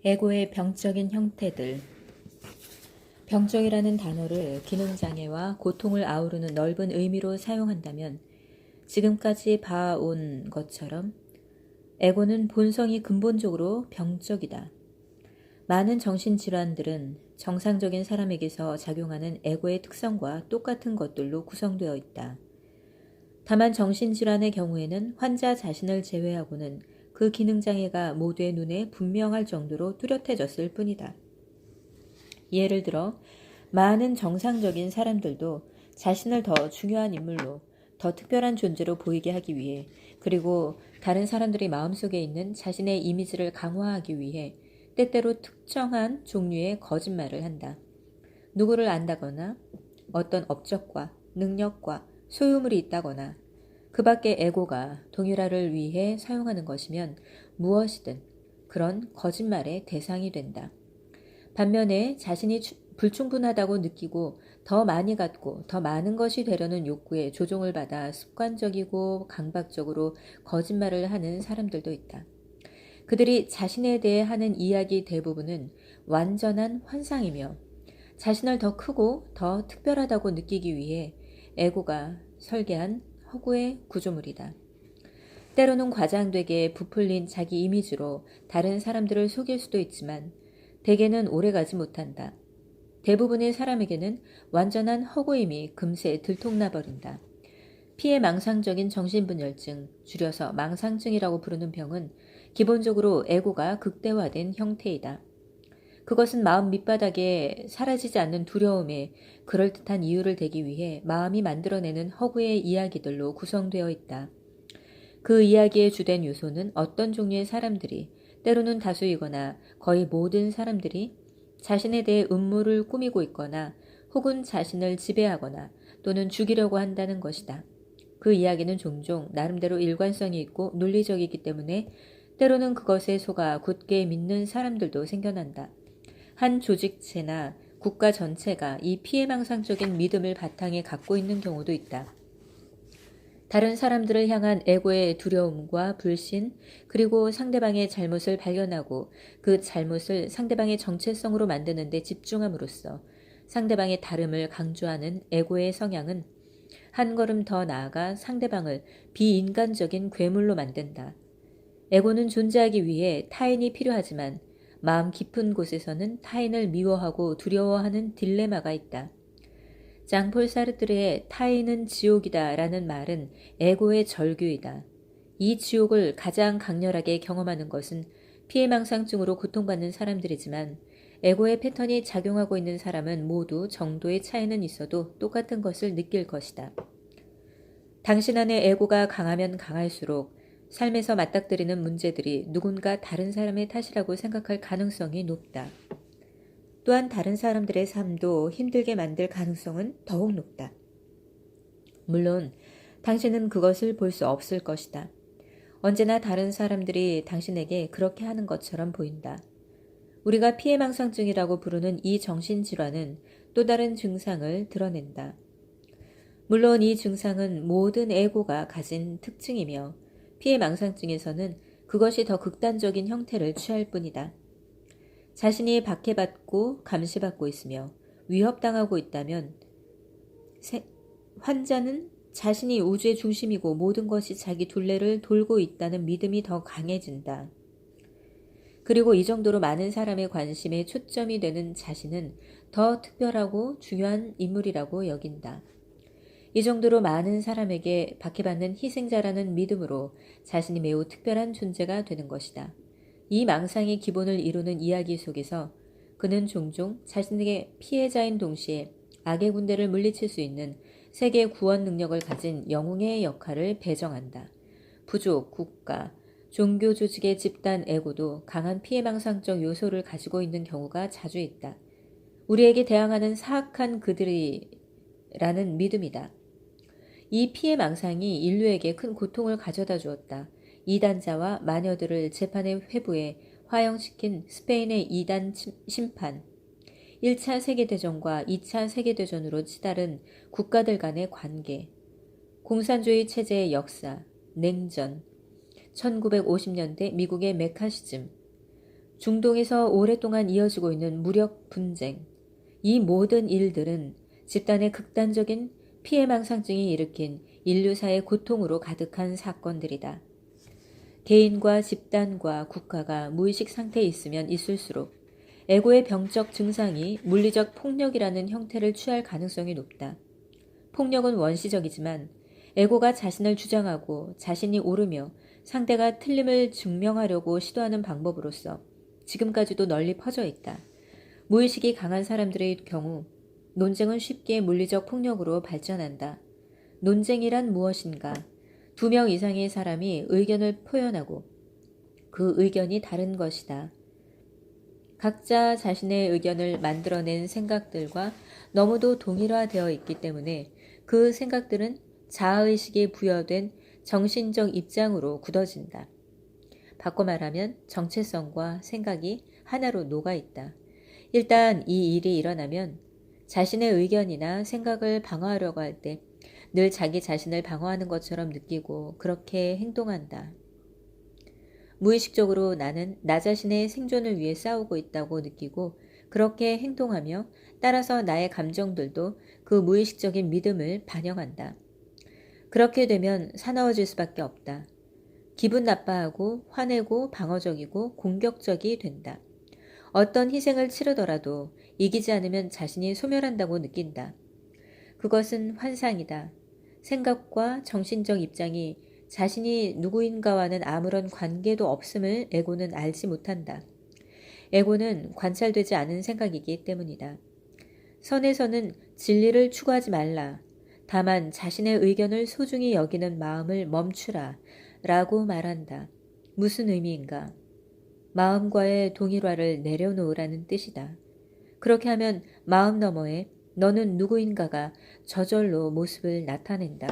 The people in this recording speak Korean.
에고의 병적인 형태들. 병적이라는 단어를 기능장애와 고통을 아우르는 넓은 의미로 사용한다면 지금까지 봐온 것처럼 에고는 본성이 근본적으로 병적이다. 많은 정신질환들은 정상적인 사람에게서 작용하는 에고의 특성과 똑같은 것들로 구성되어 있다. 다만 정신질환의 경우에는 환자 자신을 제외하고는 그 기능장애가 모두의 눈에 분명할 정도로 뚜렷해졌을 뿐이다. 예를 들어 많은 정상적인 사람들도 자신을 더 중요한 인물로, 더 특별한 존재로 보이게 하기 위해, 그리고 다른 사람들이 마음속에 있는 자신의 이미지를 강화하기 위해 때때로 특정한 종류의 거짓말을 한다. 누구를 안다거나 어떤 업적과 능력과 소유물이 있다거나 그 밖의 에고가 동일화를 위해 사용하는 것이면 무엇이든 그런 거짓말의 대상이 된다. 반면에 자신이 불충분하다고 느끼고 더 많이 갖고 더 많은 것이 되려는 욕구에 조종을 받아 습관적이고 강박적으로 거짓말을 하는 사람들도 있다. 그들이 자신에 대해 하는 이야기 대부분은 완전한 환상이며 자신을 더 크고 더 특별하다고 느끼기 위해 에고가 설계한 허구의 구조물이다. 때로는 과장되게 부풀린 자기 이미지로 다른 사람들을 속일 수도 있지만 대개는 오래가지 못한다. 대부분의 사람에게는 완전한 허구임이 금세 들통나버린다. 피해망상적인 정신분열증, 줄여서 망상증이라고 부르는 병은 기본적으로 에고가 극대화된 형태이다. 그것은 마음 밑바닥에 사라지지 않는 두려움에 그럴듯한 이유를 대기 위해 마음이 만들어내는 허구의 이야기들로 구성되어 있다. 그 이야기의 주된 요소는 어떤 종류의 사람들이, 때로는 다수이거나 거의 모든 사람들이 자신에 대해 음모를 꾸미고 있거나 혹은 자신을 지배하거나 또는 죽이려고 한다는 것이다. 그 이야기는 종종 나름대로 일관성이 있고 논리적이기 때문에 때로는 그것에 속아 굳게 믿는 사람들도 생겨난다. 한 조직체나 국가 전체가 이 피해망상적인 믿음을 바탕에 갖고 있는 경우도 있다. 다른 사람들을 향한 에고의 두려움과 불신, 그리고 상대방의 잘못을 발견하고 그 잘못을 상대방의 정체성으로 만드는 데 집중함으로써 상대방의 다름을 강조하는 에고의 성향은 한 걸음 더 나아가 상대방을 비인간적인 괴물로 만든다. 에고는 존재하기 위해 타인이 필요하지만 마음 깊은 곳에서는 타인을 미워하고 두려워하는 딜레마가 있다. 장폴 사르트르의 타인은 지옥이다 라는 말은 에고의 절규이다. 이 지옥을 가장 강렬하게 경험하는 것은 피해망상증으로 고통받는 사람들이지만 에고의 패턴이 작용하고 있는 사람은 모두 정도의 차이는 있어도 똑같은 것을 느낄 것이다. 당신 안에 에고가 강하면 강할수록 삶에서 맞닥뜨리는 문제들이 누군가 다른 사람의 탓이라고 생각할 가능성이 높다. 또한 다른 사람들의 삶도 힘들게 만들 가능성은 더욱 높다. 물론 당신은 그것을 볼 수 없을 것이다. 언제나 다른 사람들이 당신에게 그렇게 하는 것처럼 보인다. 우리가 피해망상증이라고 부르는 이 정신질환은 또 다른 증상을 드러낸다. 물론 이 증상은 모든 에고가 가진 특징이며 피해망상증에서는 그것이 더 극단적인 형태를 취할 뿐이다. 자신이 박해받고 감시받고 있으며 위협당하고 있다면 환자는 자신이 우주의 중심이고 모든 것이 자기 둘레를 돌고 있다는 믿음이 더 강해진다. 그리고 이 정도로 많은 사람의 관심에 초점이 되는 자신은 더 특별하고 중요한 인물이라고 여긴다. 이 정도로 많은 사람에게 박해받는 희생자라는 믿음으로 자신이 매우 특별한 존재가 되는 것이다. 이 망상의 기본을 이루는 이야기 속에서 그는 종종 자신에게 피해자인 동시에 악의 군대를 물리칠 수 있는 세계 구원 능력을 가진 영웅의 역할을 배정한다. 부족, 국가, 종교 조직의 집단 에고도 강한 피해망상적 요소를 가지고 있는 경우가 자주 있다. 우리에게 대항하는 사악한 그들이라는 믿음이다. 이 피해망상이 인류에게 큰 고통을 가져다 주었다. 이단자와 마녀들을 재판의 회부에 화형시킨 스페인의 이단 심판, 1차 세계대전과 2차 세계대전으로 치달은 국가들 간의 관계, 공산주의 체제의 역사, 냉전, 1950년대 미국의 메카시즘, 중동에서 오랫동안 이어지고 있는 무력 분쟁, 이 모든 일들은 집단의 극단적인 피해망상증이 일으킨 인류사의 고통으로 가득한 사건들이다. 개인과 집단과 국가가 무의식 상태에 있으면 있을수록 에고의 병적 증상이 물리적 폭력이라는 형태를 취할 가능성이 높다. 폭력은 원시적이지만 에고가 자신을 주장하고 자신이 옳으며 상대가 틀림을 증명하려고 시도하는 방법으로서 지금까지도 널리 퍼져 있다. 무의식이 강한 사람들의 경우 논쟁은 쉽게 물리적 폭력으로 발전한다. 논쟁이란 무엇인가? 2명 이상의 사람이 의견을 표현하고 그 의견이 다른 것이다. 각자 자신의 의견을 만들어낸 생각들과 너무도 동일화되어 있기 때문에 그 생각들은 자아의식이 부여된 정신적 입장으로 굳어진다. 바꿔 말하면 정체성과 생각이 하나로 녹아있다. 일단 이 일이 일어나면 자신의 의견이나 생각을 방어하려고 할 때 늘 자기 자신을 방어하는 것처럼 느끼고 그렇게 행동한다. 무의식적으로 나는 나 자신의 생존을 위해 싸우고 있다고 느끼고 그렇게 행동하며 따라서 나의 감정들도 그 무의식적인 믿음을 반영한다. 그렇게 되면 사나워질 수밖에 없다. 기분 나빠하고 화내고 방어적이고 공격적이 된다. 어떤 희생을 치르더라도 이기지 않으면 자신이 소멸한다고 느낀다. 그것은 환상이다. 생각과 정신적 입장이 자신이 누구인가와는 아무런 관계도 없음을 에고는 알지 못한다. 에고는 관찰되지 않은 생각이기 때문이다. 선에서는 진리를 추구하지 말라. 다만 자신의 의견을 소중히 여기는 마음을 멈추라. 라고 말한다. 무슨 의미인가? 마음과의 동일화를 내려놓으라는 뜻이다. 그렇게 하면 마음 너머에 너는 누구인가가 저절로 모습을 나타낸다.